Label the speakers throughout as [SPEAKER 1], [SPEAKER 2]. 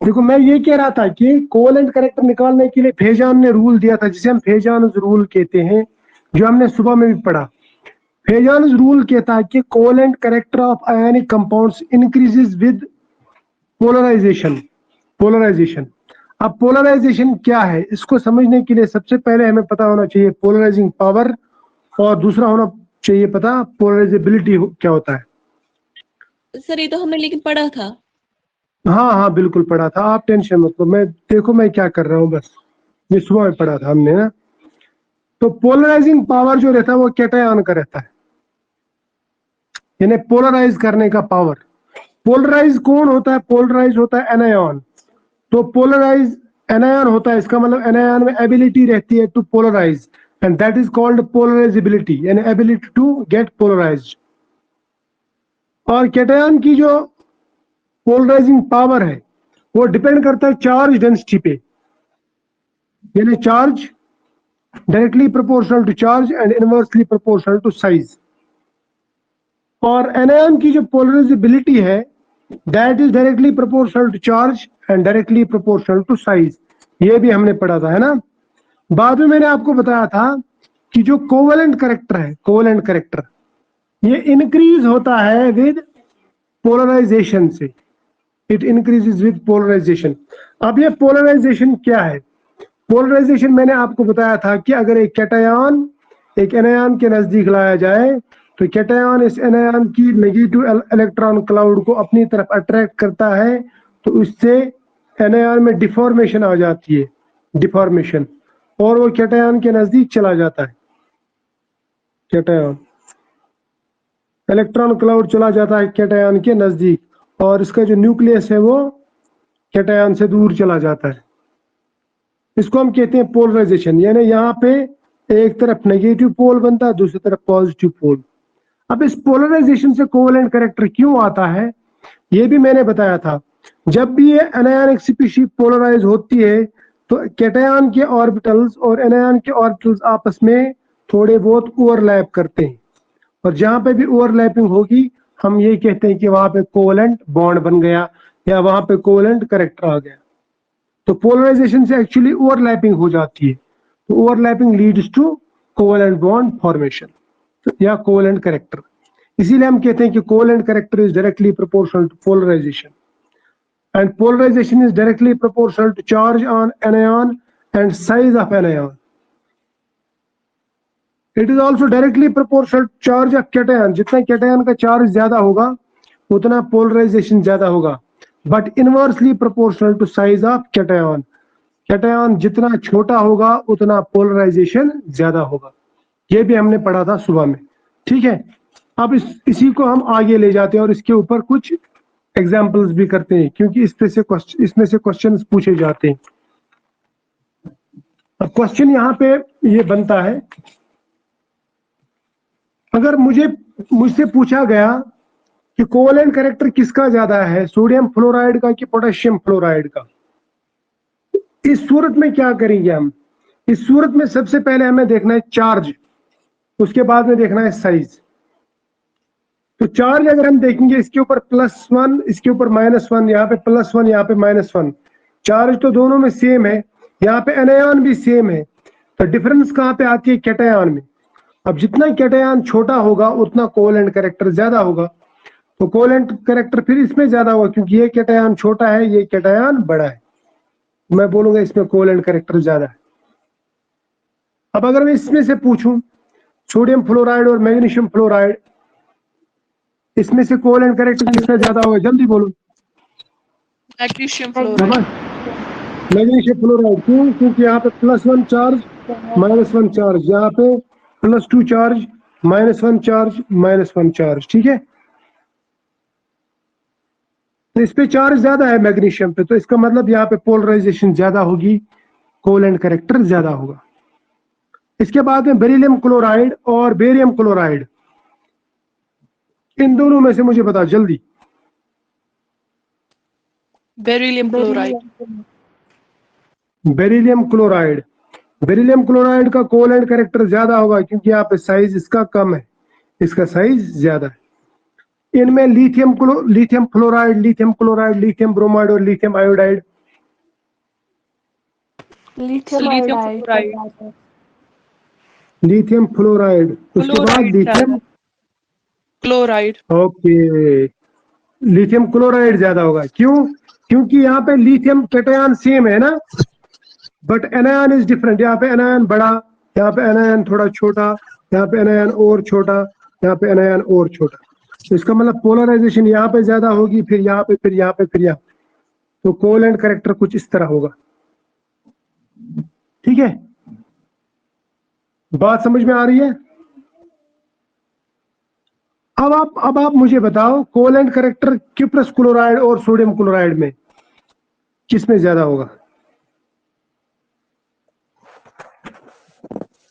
[SPEAKER 1] देखो मैं ये कह रहा था कि कोवेलेंट कैरेक्टर निकालने के लिए फेजान ने रूल दिया था, जिसे हम फेजान रूल कहते हैं, जो हमने सुबह में भी पढ़ा। फेजान रूल कहता है कि covalent character of ionic compounds increases with polarization. Polarization, अब पोलराइजेशन क्या है, इसको समझने के लिए सबसे पहले हमें पता होना चाहिए पोलराइजिंग पावर, और दूसरा होना चाहिए पता पोलराइजेबिलिटी क्या होता है।
[SPEAKER 2] सर ये तो हमने लेकिन पढ़ा था।
[SPEAKER 1] हाँ हाँ बिल्कुल पढ़ा था, आप टेंशन मत लो। मैं देखो मैं क्या कर रहा हूँ, बस ये सुबह में पढ़ा था हमने ना। तो पोलराइजिंग पावर जो रहता है वो कैटायन का रहता है, यानी पोलराइज करने का पावर। पोलराइज कौन होता है? पोलराइज होता है एनायन। तो पोलराइज एनायन होता है, इसका मतलब एनायन में एबिलिटी रहती है to polarize, and that is called polarizability, यानी एबिलिटी टू गेट पोलराइज्ड। और कैटायन की जो पोलराइजिंग पावर है वो डिपेंड करता है चार्ज डेंसिटी पे, यानी charge directly proportional to charge and inversely proportional to size. और एनायन की जो पोलराइजेबिलिटी है that is directly proportional to charge and directly proportional to size. ये भी हमने पढ़ा था, है ना। बाद में मैंने आपको बताया था कि जो कोवेलेंट कैरेक्टर है, कोवेलेंट कैरेक्टर ये इंक्रीज होता है विद पोलराइजेशन से, इट इंक्रीजेस विद पोलराइजेशन। अब ये पोलराइजेशन क्या है? पोलराइजेशन मैंने आपको बताया था कि अगर एक कैटायन एक एनायन के नजदीक लाया जाए तो कैटायन इस एनायन की नेगेटिव इलेक्ट्रॉन क्लाउड को अपनी तरफ अट्रैक्ट करता है, तो इससे एनायन में डिफॉर्मेशन आ जाती है, डिफॉर्मेशन, और वो कैटायन के नजदीक चला जाता है। कैटायन इलेक्ट्रॉन क्लाउड चला जाता है कैटायन के नजदीक, और इसका जो न्यूक्लियस है वो कैटायन से दूर चला जाता है। इसको हम कहते हैं पोलराइजेशन, यानी यहाँ पे एक तरफ नेगेटिव पोल बनता है, दूसरी तरफ पॉजिटिव पोल। अब इस पोलराइजेशन से कोवेलेंट कैरेक्टर क्यों आता है ये भी मैंने बताया था। जब भी ये एनायनिक स्पीशीज पोलराइज होती है तो कैटायन के ऑर्बिटल्स और एनायन के ऑर्बिटल्स आपस में थोड़े बहुत ओवरलैप करते हैं, और जहां पे भी ओवरलैपिंग होगी हम ये कहते हैं कि वहां पे कोवेलेंट बॉन्ड बन गया या वहां पे कोवेलेंट कैरेक्टर आ गया। तो पोलराइजेशन से एक्चुअली ओवरलैपिंग हो जाती है, तो overlapping leads to covalent bond formation या कोवेलेंट कैरेक्टर। इसीलिए हम कहते हैं कि covalent character is directly proportional to polarization, and polarization is directly proportional to charge on anion and size of anion. It is also directly proportional to charge of cation. जितना cation का charge ज्यादा होगा उतना polarization ज्यादा होगा, but inversely proportional to size of cation. Cation जितना छोटा होगा उतना पोलराइजेशन ज्यादा होगा। ये भी हमने पढ़ा था सुबह में, ठीक है। अब इसी को हम आगे ले जाते हैं और इसके ऊपर कुछ एग्जाम्पल्स भी करते हैं, क्योंकि इसमें से क्वेश्चंस पूछे जाते हैं। अब क्वेश्चन यहाँ पे ये बनता है, अगर मुझसे पूछा गया कि कोवेलेंट कैरेक्टर किसका ज्यादा है, सोडियम फ्लोराइड का कि पोटेशियम फ्लोराइड का, इस सूरत में क्या करेंगे हम? इस सूरत में सबसे पहले हमें देखना है चार्ज, उसके बाद में देखना है साइज। तो चार्ज अगर हम देखेंगे, इसके ऊपर +1 इसके ऊपर -1, यहाँ पे +1 यहाँ पे -1, चार्ज तो दोनों में सेम है, यहाँ पे एनायन भी सेम है, तो डिफरेंस कहाँ पे आती है? कैटायन में। अब जितना कैटायन छोटा होगा उतना कोवेलेंट कैरेक्टर ज्यादा होगा, तो कोवेलेंट कैरेक्टर फिर इसमें ज्यादा होगा, क्योंकि ये कैटायन छोटा है ये कैटायन बड़ा है, मैं बोलूंगा इसमें कोवेलेंट कैरेक्टर ज्यादा है। अब अगर मैं इसमें से पूछूं सोडियम फ्लोराइड और मैग्नीशियम फ्लोराइड, इसमें से कोवेलेंट कैरेक्टर किसका ज्यादा होगा? जल्दी बोलो।
[SPEAKER 2] Magnesium fluoride.
[SPEAKER 1] Magnesium fluoride. क्यों? क्योंकि यहाँ पे +1 चार्ज -1 चार्ज, यहाँ पे +2 चार्ज -1 चार्ज -1 चार्ज, ठीक है। तो इस पे चार्ज ज्यादा है मैग्नीशियम पे, तो इसका मतलब यहाँ पे पोलराइजेशन ज्यादा होगी, कोवेलेंट कैरेक्टर ज्यादा होगा। इसके बाद में बेरिलियम क्लोराइड और बेरियम क्लोराइड, इन दोनों में से मुझे बता जल्दी।
[SPEAKER 2] Beryllium chloride.
[SPEAKER 1] Beryllium chloride, beryllium chloride का कोवेलेंट कैरेक्टर ज्यादा होगा, क्योंकि यहाँ पे साइज इसका कम है, इसका साइज ज्यादा है। इनमें lithium fluoride, lithium chloride, lithium bromide और lithium iodide,
[SPEAKER 3] lithium
[SPEAKER 2] lithium
[SPEAKER 3] iodide
[SPEAKER 2] fluoride.
[SPEAKER 1] Lithium fluoride, उसके बाद
[SPEAKER 2] क्लोराइड
[SPEAKER 1] लिथियम,
[SPEAKER 2] ज्यादा। क्लोराइड।
[SPEAKER 1] ओके, लिथियम क्लोराइड ज्यादा होगा। क्यों? क्योंकि यहाँ पे लिथियम कैटायन सेम है ना, बट एनायन इज डिफरेंट। यहाँ पे एनायन बड़ा, यहाँ पे एनायन थोड़ा छोटा, यहाँ पे एनायन और छोटा, यहाँ पे एनायन और छोटा। तो इसका मतलब पोलराइजेशन यहाँ पे ज्यादा होगी, फिर यहाँ पे, फिर यहाँ पे, फिर यहाँ। तो कोवेलेंट कैरेक्टर कुछ इस तरह होगा। ठीक है, बात समझ में आ रही है? अब आप मुझे बताओ, कोवेलेंट कैरेक्टर क्यूप्रस क्लोराइड और सोडियम क्लोराइड में किसमें ज्यादा होगा?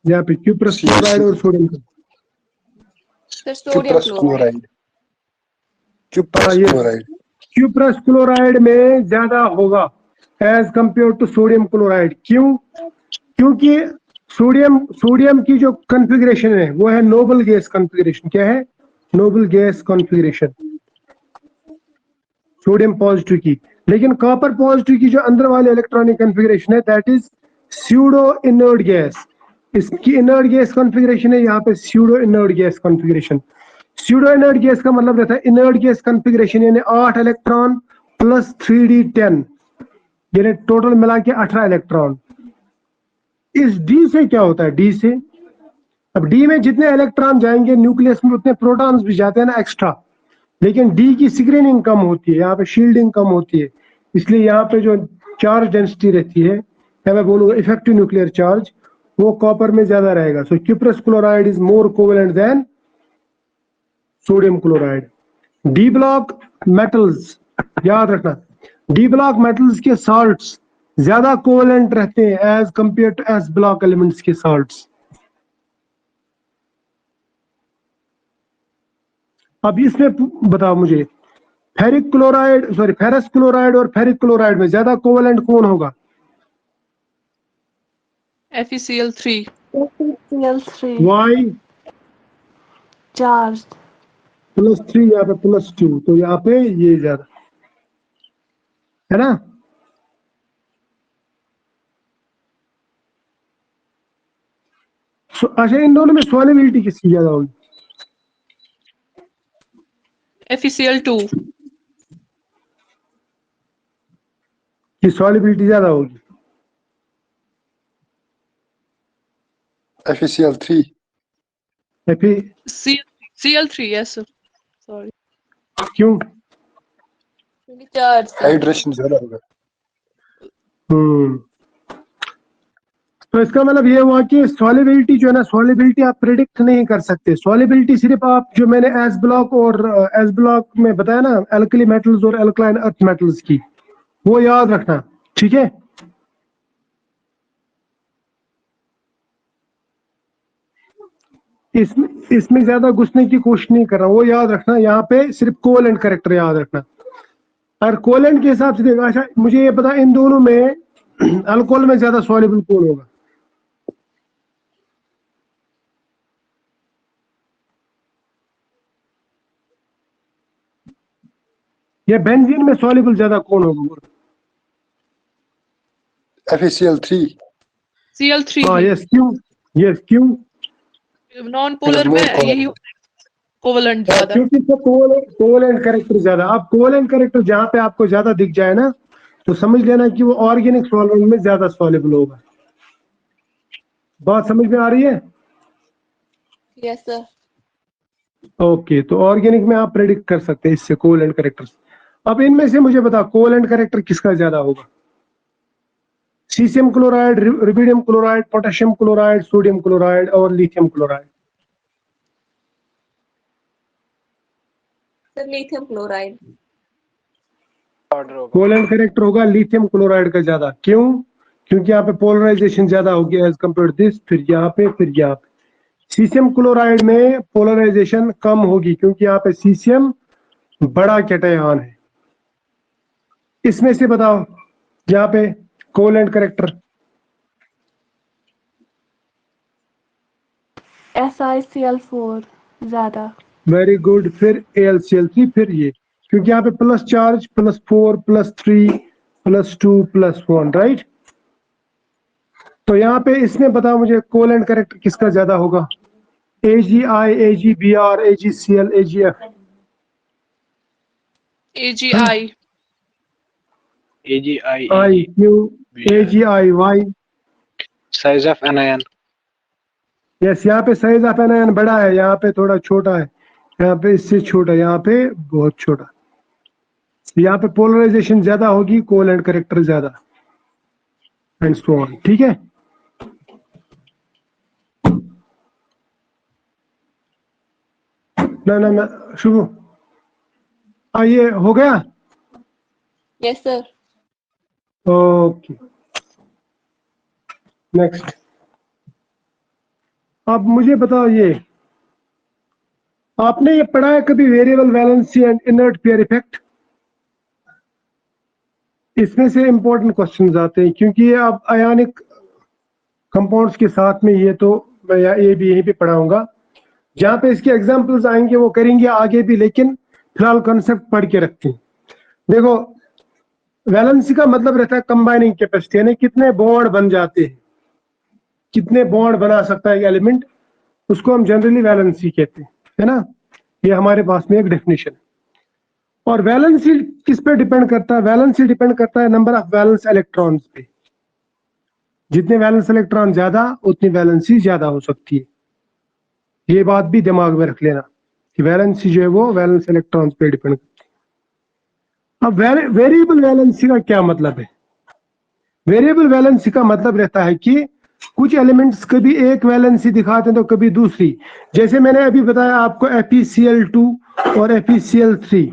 [SPEAKER 1] यहाँ पे क्यूप्रस क्लोराइड और sodium.
[SPEAKER 2] Sir sodium chloride.
[SPEAKER 1] Cuprous chloride में ज्यादा होगा as compare to sodium chloride. क्यों? क्योंकि सोडियम की जो कॉन्फ़िगरेशन है वो है नोबल गैस कॉन्फ़िगरेशन। क्या है? Noble gas configuration, sodium positive की। लेकिन कॉपर पॉजिटिव की जो अंदर वाली इलेक्ट्रॉनिक कॉन्फ़िगरेशन है that is pseudo inert gas. इसकी इनर्ट गैस कॉन्फ़िगरेशन है यहाँ पे pseudo inert gas configuration. Pseudo inert gas का मतलब रहता है इनर्ट गैस कॉन्फ़िगरेशन, यानी 8 इलेक्ट्रॉन प्लस 3d10, यानी टोटल मिला के 18 इलेक्ट्रॉन। इस डी से क्या होता है? डी से, अब डी में जितने इलेक्ट्रॉन जाएंगे न्यूक्लियस में उतने प्रोटॉन्स भी जाते हैं ना एक्स्ट्रा, लेकिन डी की स्क्रीनिंग कम होती है, यहाँ पे शील्डिंग कम होती है, इसलिए यहाँ पे जो चार्ज डेंसिटी रहती है, या मैं बोलूंगा इफेक्टिव न्यूक्लियर चार्ज, वो कॉपर में ज्यादा रहेगा। So cuprous chloride is more covalent than sodium chloride. D block metals, याद रखना, डी ब्लॉक मेटल्स के साल्ट्स ज्यादा कोवेलेंट रहते हैं as compare to s block elements के साल्ट्स। अब इसमें बताओ मुझे, ferric chloride, sorry ferrous chloride और फेरिक क्लोराइड में ज्यादा कोवेलेंट कौन होगा?
[SPEAKER 2] FeCl3।
[SPEAKER 3] FeCl3
[SPEAKER 1] Y?
[SPEAKER 3] चार्ज।
[SPEAKER 1] +3, यहाँ पे +2, तो यहाँ पे ये ज्यादा है ना। अच्छा, इन दोनों में सॉल्युबिलिटी किसकी ज्यादा होगी?
[SPEAKER 2] FeCl2।
[SPEAKER 1] की सॉल्युबिलिटी ज्यादा होगी?
[SPEAKER 4] FeCl3।
[SPEAKER 1] Fe,
[SPEAKER 2] Cl3, yes sir, sorry।
[SPEAKER 1] क्यों?
[SPEAKER 2] क्योंकि चार्ज
[SPEAKER 4] हाइड्रेशन ज्यादा होगा।
[SPEAKER 1] तो इसका मतलब ये हुआ कि सॉल्युबिलिटी जो है ना, सॉल्युबिलिटी आप प्रिडिक्ट नहीं कर सकते। सॉल्युबिलिटी सिर्फ आप, जो मैंने एस ब्लॉक और एस ब्लॉक में बताया ना, एल्कली मेटल्स और एल्कलाइन अर्थ मेटल्स की, वो याद रखना। ठीक है, इसमें ज्यादा घुसने की कोशिश नहीं कर रहा हूं, वो याद रखना। यहाँ पे सिर्फ कोवेलेंट कैरेक्टर याद रखना। और कोवेलेंट के हिसाब से देखा, अच्छा मुझे ये पता, इन दोनों में अल्कोहल में ज्यादा सॉल्युबल कौन होगा? या बेंजीन में सॉल्युबल ज्यादा कौन होगा?
[SPEAKER 4] FeCl3।
[SPEAKER 2] Cl3
[SPEAKER 1] हाँ,
[SPEAKER 2] ही।
[SPEAKER 1] यस, क्यों? यस, क्यों?
[SPEAKER 2] नॉन पोलर में यही कोवेलेंट ज्यादा।
[SPEAKER 1] क्योंकि कोवेलेंट कैरेक्टर ज्यादा। अब कोवेलेंट कैरेक्टर जहां पे आपको ज्यादा दिख जाए ना, तो समझ लेना कि वो ऑर्गेनिक सॉल्वेंट में ज्यादा सॉल्युबल होगा। बात समझ में आ रही है?
[SPEAKER 2] Yes sir.
[SPEAKER 1] ओके, तो ऑर्गेनिक में आप प्रेडिक्ट कर सकते हैं इससे कोवेलेंट कैरेक्टर। अब इनमें से मुझे बता, कोवेलेंट कैरेक्टर किसका ज्यादा होगा? Caesium chloride, rubidium chloride, potassium chloride, sodium chloride और lithium chloride?
[SPEAKER 2] Sir lithium chloride.
[SPEAKER 1] Covalent character होगा लिथियम क्लोराइड का ज्यादा। क्यों? क्योंकि यहाँ पे पोलराइजेशन ज्यादा होगी एज कंपेयर टू दिस, फिर यहाँ पे, फिर यहाँ पे। सीसियम क्लोराइड में पोलराइजेशन कम होगी क्योंकि यहाँ पे सीसियम बड़ा कैटायन है। इसमें से बताओ यहाँ पे कोवेलेंट कैरेक्टर।
[SPEAKER 3] SiCl4 ज्यादा।
[SPEAKER 1] वेरी गुड, फिर AlCl3, फिर ये, क्योंकि यहाँ पे प्लस चार्ज, +4 +3 +2 +1, राइट। तो यहाँ पे इसने बताया मुझे कोवेलेंट कैरेक्टर किसका ज्यादा होगा, AgI, AgBr, AgCl, AgF।
[SPEAKER 2] AgI.
[SPEAKER 5] AgI,
[SPEAKER 1] I, Q, AgI, Y।
[SPEAKER 5] size of anion,
[SPEAKER 1] yes, यहाँ पे साइज ऑफ एनायन बड़ा है, यहाँ पे थोड़ा छोटा है, यहाँ पे इससे छोटा, यहाँ पे बहुत छोटा। यहाँ पे पोलराइजेशन ज्यादा होगी, कोवेलेंट कैरेक्टर ज्यादा, एंड सो ऑन। ठीक है, ना शुभ, ये हो गया।
[SPEAKER 3] Yes, sir.
[SPEAKER 1] Okay, next. अब मुझे बताओ, ये आपने ये पढ़ा है कभी, variable valency and inert pair effect? इसमें से इंपॉर्टेंट क्वेश्चंस आते हैं, क्योंकि ये अब आयनिक कंपाउंड्स के साथ में, ये तो मैं ये भी यहीं पे पढ़ाऊंगा, जहां पे इसके एग्जांपल्स आएंगे वो करेंगे आगे भी, लेकिन फिलहाल कॉन्सेप्ट पढ़ के रखते हैं। देखो, वैलेंसी का मतलब रहता है कंबाइनिंग कैपेसिटी, यानी कितने बॉन्ड बन जाते हैं, कितने बॉन्ड बना सकता है एलिमेंट, उसको हम जनरली वैलेंसी कहते हैं, है ना। ये हमारे पास में एक डेफिनेशन है। और वैलेंसी किस पे डिपेंड करता है? वैलेंसी डिपेंड करता है नंबर ऑफ वैलेंस इलेक्ट्रॉन्स पे। जितने वैलेंस इलेक्ट्रॉन ज्यादा, उतनी वैलेंसी ज्यादा हो सकती है। ये बात भी दिमाग में रख लेना कि वैलेंसी जो है वो वैलेंस इलेक्ट्रॉन्स पे डिपेंड करती है। अब वेरिएबल वैलेंसी का क्या मतलब है? वेरिएबल वैलेंसी का मतलब रहता है कि कुछ एलिमेंट्स कभी एक वैलेंसी दिखाते हैं तो कभी दूसरी। जैसे मैंने अभी बताया आपको FeCl2 और FeCl3,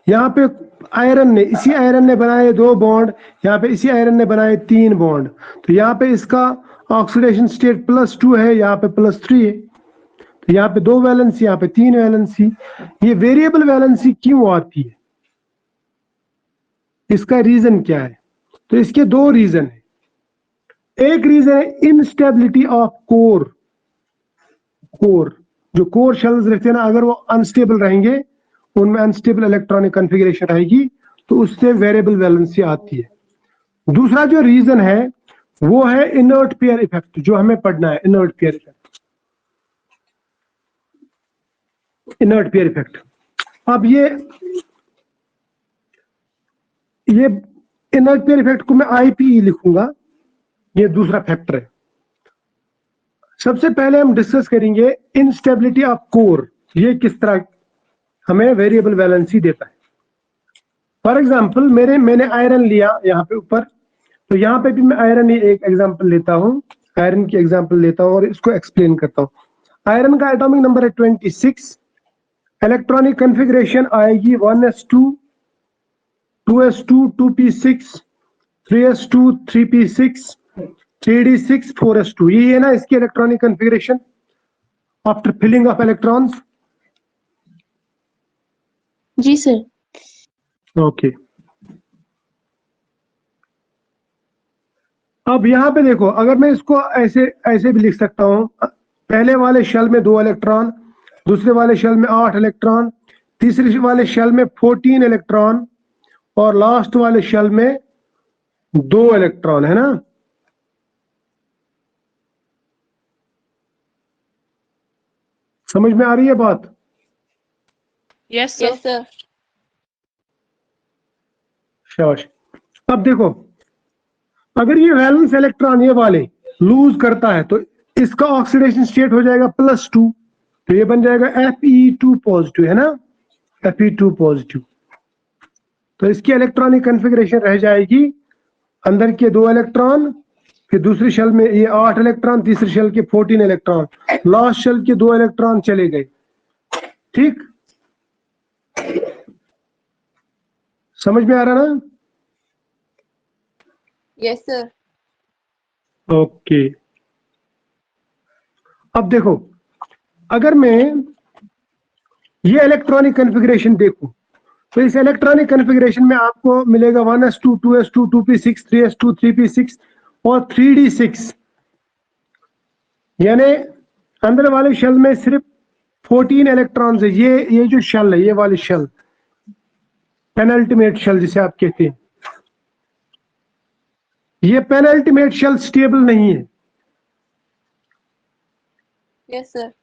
[SPEAKER 1] यहाँ पे आयरन ने, इसी आयरन ने बनाए 2 बॉन्ड, यहाँ पे इसी आयरन ने बनाए 3 बॉन्ड। तो यहाँ पे इसका ऑक्सीडेशन स्टेट +2 है, यहाँ पे +3 है। तो यहाँ पे 2 वैलेंसी, यहाँ पे 3 वैलेंसी। ये वेरिएबल वैलेंसी क्यों आती है, इसका रीजन क्या है? तो इसके 2 रीजन है। एक रीजन है इनस्टेबिलिटी ऑफ कोर। जो कोर शेल्स रहते हैं ना, अगर वो अनस्टेबल रहेंगे, उनमें अनस्टेबल इलेक्ट्रॉनिक कॉन्फ़िगरेशन रहेगी, तो उससे वेरिएबल वैलेंसी आती है। दूसरा जो रीजन है वो है इनर्ट पेयर इफेक्ट, जो हमें पढ़ना है, inert pair effect. Inert pair effect, अब ये इनर्ट पेयर इफेक्ट को मैं IPE लिखूंगा, ये दूसरा फैक्टर है। सबसे पहले हम डिस्कस करेंगे इनस्टेबिलिटी ऑफ कोर, ये किस तरह हमें वेरिएबल वैलेंसी देता है। फॉर एग्जांपल, मैंने आयरन लिया यहाँ पे ऊपर, तो यहाँ पे भी मैं आयरन ही एक एग्जांपल लेता हूँ, आयरन की एग्जांपल लेता हूँ और इसको एक्सप्लेन करता हूँ। आयरन का एटॉमिक नंबर है 26, इलेक्ट्रॉनिक कॉन्फ़िगरेशन आएगी 1s2, 2s2, 2p6, 3s2, 3p6, 3d6, 4s2। ये है ना इसकी electronic configuration after filling of electrons.
[SPEAKER 3] जी सर।
[SPEAKER 1] ओके, अब यहां पे देखो, अगर मैं इसको ऐसे भी लिख सकता हूं, पहले वाले शेल में 2 इलेक्ट्रॉन, दूसरे वाले शेल में 8 इलेक्ट्रॉन, तीसरे वाले शेल में 14 इलेक्ट्रॉन, और लास्ट वाले शेल में 2 इलेक्ट्रॉन, है ना। समझ में आ रही है बात?
[SPEAKER 2] Yes, sir.
[SPEAKER 3] Yes, sir.
[SPEAKER 1] शाबाश। अब देखो, अगर ये वैलेंस इलेक्ट्रॉन ये वाले लूज करता है, तो इसका ऑक्सीडेशन स्टेट हो जाएगा +2, तो ये बन जाएगा Fe2 पॉजिटिव, है ना, Fe2 पॉजिटिव। तो इसकी इलेक्ट्रॉनिक कॉन्फ़िगरेशन रह जाएगी, अंदर के 2 इलेक्ट्रॉन, फिर दूसरी शेल में ये 8 इलेक्ट्रॉन, तीसरी शेल के 14 इलेक्ट्रॉन, लास्ट शेल के 2 इलेक्ट्रॉन चले गए। ठीक, समझ में आ रहा ना?
[SPEAKER 3] Yes, sir.
[SPEAKER 1] ओके, अब देखो, अगर मैं ये इलेक्ट्रॉनिक कॉन्फ़िगरेशन देखूं, तो इस इलेक्ट्रॉनिक कॉन्फ़िगरेशन में आपको मिलेगा 1s2, 2s2, 2p6, 3s2, 3p6 और 3d6। यानी अंदर वाले शेल में सिर्फ 14 इलेक्ट्रॉन्स है। ये जो शेल है, ये वाली शेल, पेनल्टीमेट शेल जिसे आप कहते हैं, ये पेनल्टीमेट शेल स्टेबल नहीं है,
[SPEAKER 3] Yes, sir.